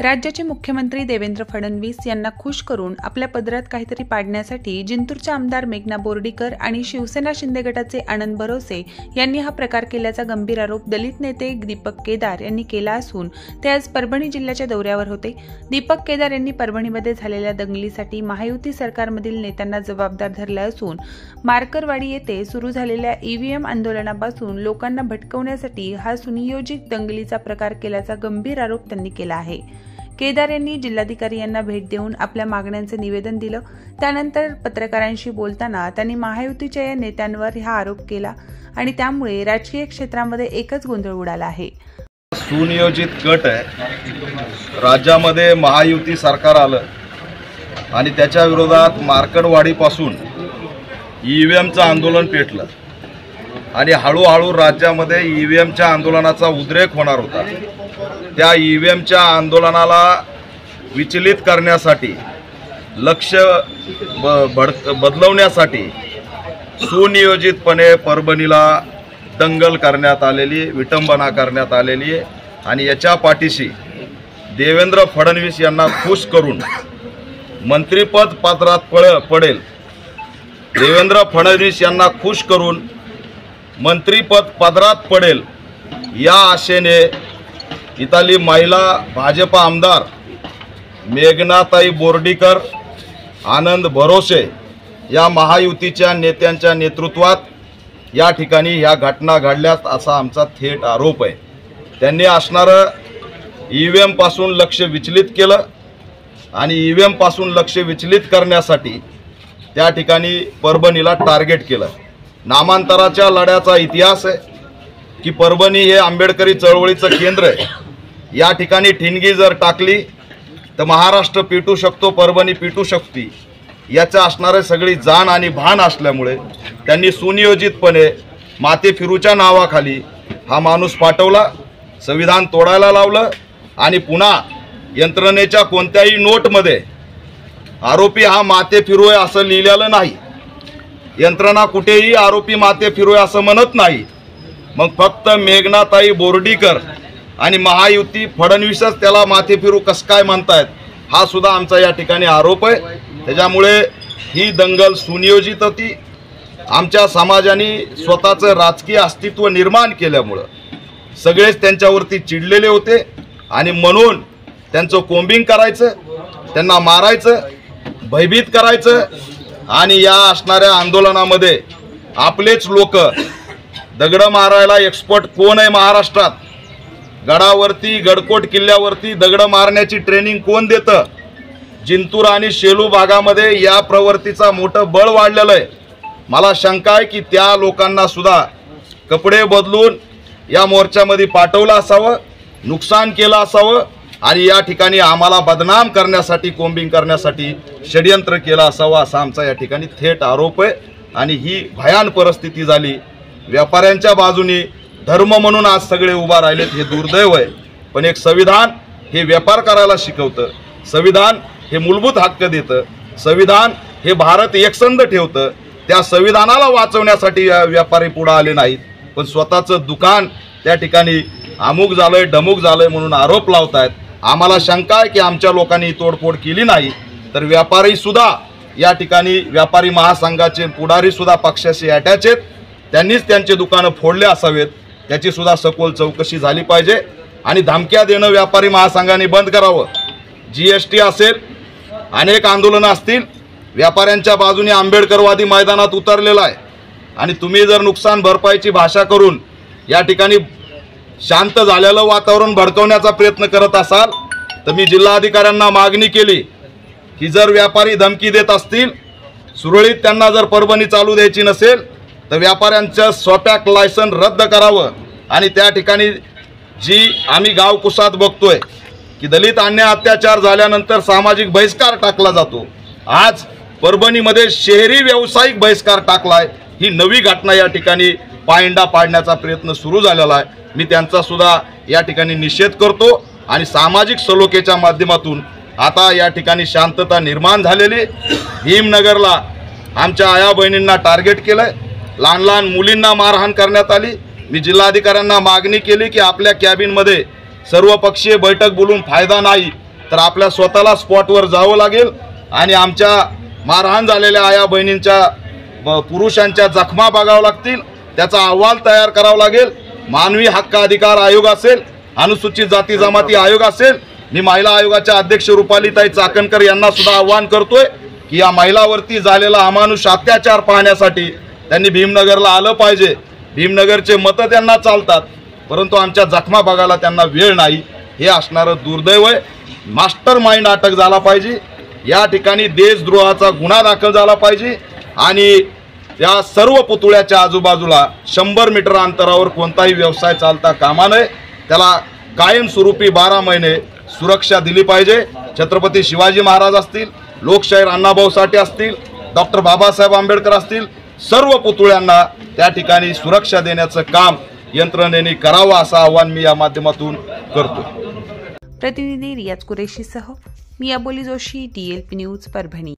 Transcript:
राज्याचे मुख्यमंत्री देवेंद्र फडणवीस यांना खुश करून आपल्या पदरात काहीतरी पाडण्यासाठी जिंतूरच्या आमदार मेघना बोर्डीकर आणि शिवसेना शिंदे गटाचे आनंद भरोसे यांनी हा प्रकार केल्याचा गंभीर आरोप दलित नेते दीपक केदार यांनी केला असून ते आज परभणी जिल्ह्याच्या दौऱ्यावर होते। दीपक केदार यांनी परभणीमध्ये झालेल्या दंगलीसाठी महायुती सरकारमधील नेत्यांना जबाबदार धरले असून मार्करवाडी येथे सुरू झालेल्या ईव्हीएम आंदोलनापासून लोकांना भटकवण्यासाठी हा सुनियोजित दंगलीचा प्रकार केल्याचा गंभीर आरोप त्यांनी केला आहे। केदार यांनी जिल्हाधिकारी यांना भेट देऊन आपल्या मागण्यांचे निवेदन दिलं। त्यानंतर पत्रकारांशी बोलताना त्यांनी महायुतीच्या या नेत्यांवर हा आरोप केला आणि त्यामुळे राजकीय क्षेत्रामध्ये एकच गोंधळ उडाला आहे। सुनियोजित गट आहे, राज्यामध्ये महायुती सरकार आलं आणि त्याच्या विरोधात मार्करवाडीपासून ईव्हीएमचं आंदोलन पेटलं आणि हळूहळू राज्यामध्ये ईव्हीएमच्या आंदोलनाचा उद्रेक होणार होता। त्या ईव्हीएमच्या आंदोलनाला विचलित करण्यासाठी, लक्ष बदलवण्यासाठी सुनियोजितपणे परभणीला दंगल करण्यात आलेली, विटंबना करण्यात आलेली आहे आणि याच्या पाठीशी देवेंद्र फडणवीस यांना खुश करून मंत्रिपद पदरात पडेल, देवेंद्र फडणवीस यांना खुश करून मंत्रिपद पदरात पडेल या आशेने इथली महिला भाजप आमदार मेघनाताई बोर्डीकर, आनंद भरोसे या महायुतीच्या नेत्यांच्या नेतृत्वात या ठिकाणी ह्या घटना घडल्यात असा आमचा थेट आरोप आहे। त्यांनी असणारं ईव्हीएम पासून लक्ष विचलित केलं आणि ईव्हीएम पासून लक्ष विचलित करण्यासाठी त्या ठिकाणी परभणीला टार्गेट केलं। नामांतराच्या लढ्याचा इतिहास आहे की परभणी हे आंबेडकरी चळवळीचं केंद्र आहे। या ठिकाणी ठिणगी जर टाकली तर महाराष्ट्र पेटू शकतो, परभणी पेटू शकते याचं असणारे सगळी जाण आणि भान असल्यामुळे त्यांनी सुनियोजितपणे माते फिरूच्या नावाखाली हा माणूस पाठवला, संविधान तोडायला लावलं आणि पुन्हा यंत्रणेच्या कोणत्याही नोटमध्ये आरोपी हा माते फिरू आहे असं लिहिलेलं नाही। यंत्रणा कुठेही आरोपी माते फिरू आहे असं म्हणत नाही। मग फक्त मेघनाताई बोर्डीकर आणि महायुती फडणवीसच त्याला माथे फिरू कसं काय म्हणतायत हा सुद्धा आमचा या ठिकाणी आरोप आहे। त्याच्यामुळे ही दंगल सुनियोजित होती। आमच्या समाजाने स्वतःचं राजकीय अस्तित्व निर्माण केल्यामुळं सगळेच त्यांच्यावरती चिडलेले होते आणि म्हणून त्यांचं कोम्बिंग करायचं, त्यांना मारायचं, भयभीत करायचं आणि या असणाऱ्या आंदोलनामध्ये आपलेच लोक दगड मारायला एक्सपर्ट कोण आहे महाराष्ट्रात? गडावरती, गडकोट किल्ल्यावरती दगड मारण्याची ट्रेनिंग कोण देतं? जिंतूर आणि शेलू भागामध्ये या प्रवृत्तीचा मोठं बळ वाढलेलं आहे। मला शंका आहे की त्या लोकांना सुद्धा कपडे बदलून या मोर्चामध्ये पाठवलं असावं, नुकसान केलं असावं आणि या ठिकाणी आम्हाला बदनाम करण्यासाठी, कोम्बिंग करण्यासाठी षडयंत्र केलं असावं असा आमचा या ठिकाणी थेट आरोप आहे। आणि ही भयान परिस्थिती झाली। व्यापाऱ्यांच्या बाजूने धर्म म्हणून आज सगळे उभा राहिलेत, हे दुर्दैव आहे। पण एक संविधान हे व्यापार करायला शिकवतं, संविधान हे मूलभूत हक्क देतं, संविधान हे भारत एकसंध ठेवतं। त्या संविधानाला वाचवण्यासाठी व्यापारी पुढे आले नाहीत, पण स्वतःचं दुकान त्या ठिकाणी अमुक झालंय, डमुक झालंय म्हणून आरोप लावतायत। आम्हाला शंका आहे की आमच्या लोकांनी तोडफोड केली नाही तर व्यापारी सुद्धा या ठिकाणी, व्यापारी महासंघाचे पुढारी सुद्धा पक्षाशी अटॅच आहेत, त्यांनीच त्यांचे दुकानं फोडले असावेत। त्याची सुद्धा सखोल चौकशी झाली पाहिजे आणि धमक्या देणं व्यापारी महासंघाने बंद करावं। जीएसटी असेल, अनेक आंदोलनं असतील, व्यापाऱ्यांच्या बाजूने आंबेडकरवादी मैदानात उतरलेला आहे आणि तुम्ही जर नुकसान भरपाईची भाषा करून या ठिकाणी शांत झालेलं वातावरण भडकवण्याचा प्रयत्न करत असाल तर मी जिल्हाधिकाऱ्यांना मागणी केली की जर व्यापारी धमकी देत असतील, सुरळीत त्यांना जर परभणी चालू द्यायची नसेल तर व्यापाऱ्यांचं स्वपॅक लायसन रद्द करावं आणि त्या ठिकाणी जी आम्ही गावकुसात बघतोय की दलित अन्याय अत्याचार झाल्यानंतर सामाजिक बहिष्कार टाकला जातो, आज परभणीमध्ये शहरी व्यावसायिक बहिष्कार टाकलाय। ही नवी घटना या ठिकाणी पायंडा पाडण्याचा प्रयत्न सुरू झालेला आहे। मी त्यांचा सुद्धा या ठिकाणी निषेध करतो आणि सामाजिक सलोख्याच्या माध्यमातून आता या ठिकाणी शांतता निर्माण झालेली। भीमनगरला आमच्या आया बहिणींना टार्गेट केलंय, लहान लहान मुलींना मारहाण करण्यात आली। मी जिल्हाधिकाऱ्यांना मागणी केली की आपल्या कॅबिनमध्ये सर्वपक्षीय बैठक बोलून फायदा नाही, तर आपल्या स्वतःला स्पॉटवर जावं लागेल आणि आमच्या मारहाण झालेल्या आया बहिणींच्या पुरुषांच्या जखमा बघावं लागतील, त्याचा अहवाल तयार करावा लागेल। मानवी हक्क अधिकार आयोग असेल, अनुसूचित जाती जमाती आयोग असेल, मी महिला आयोगाच्या अध्यक्ष रुपालीताई चाकणकर यांना सुद्धा आवाहन करतोय की या महिलावरती झालेला अमानुष अत्याचार पाहण्यासाठी त्यांनी भीमनगरला आलं पाहिजे। भीमनगरचे मतं त्यांना चालतात, परंतु आमच्या जखमा बघायला त्यांना वेळ नाही। हे असणारं दुर्दैव आहे। मास्टर माइंड अटक झाला पाहिजे, या ठिकाणी देशद्रोहाचा गुन्हा दाखल झाला पाहिजे आणि त्या सर्व पुतळ्याच्या आजूबाजूला 100 मीटर अंतरावर कोणताही व्यवसाय चालता कामा नये, त्याला कायमस्वरूपी 12 महिने सुरक्षा दिली पाहिजे। छत्रपती शिवाजी महाराज असतील, लोकशाहीर अण्णाभाऊ साठे असतील, डॉक्टर बाबासाहेब आंबेडकर असतील, सर्व पुतळ्यांना त्या ठिकाणी सुरक्षा देण्याचं काम यंत्रणेने करावं असं आवाहन मी या माध्यमातून करतो। प्रतिनिधी रियाज कुरेशीसह मी अबोली जोशी, DLP न्यूज परभणी।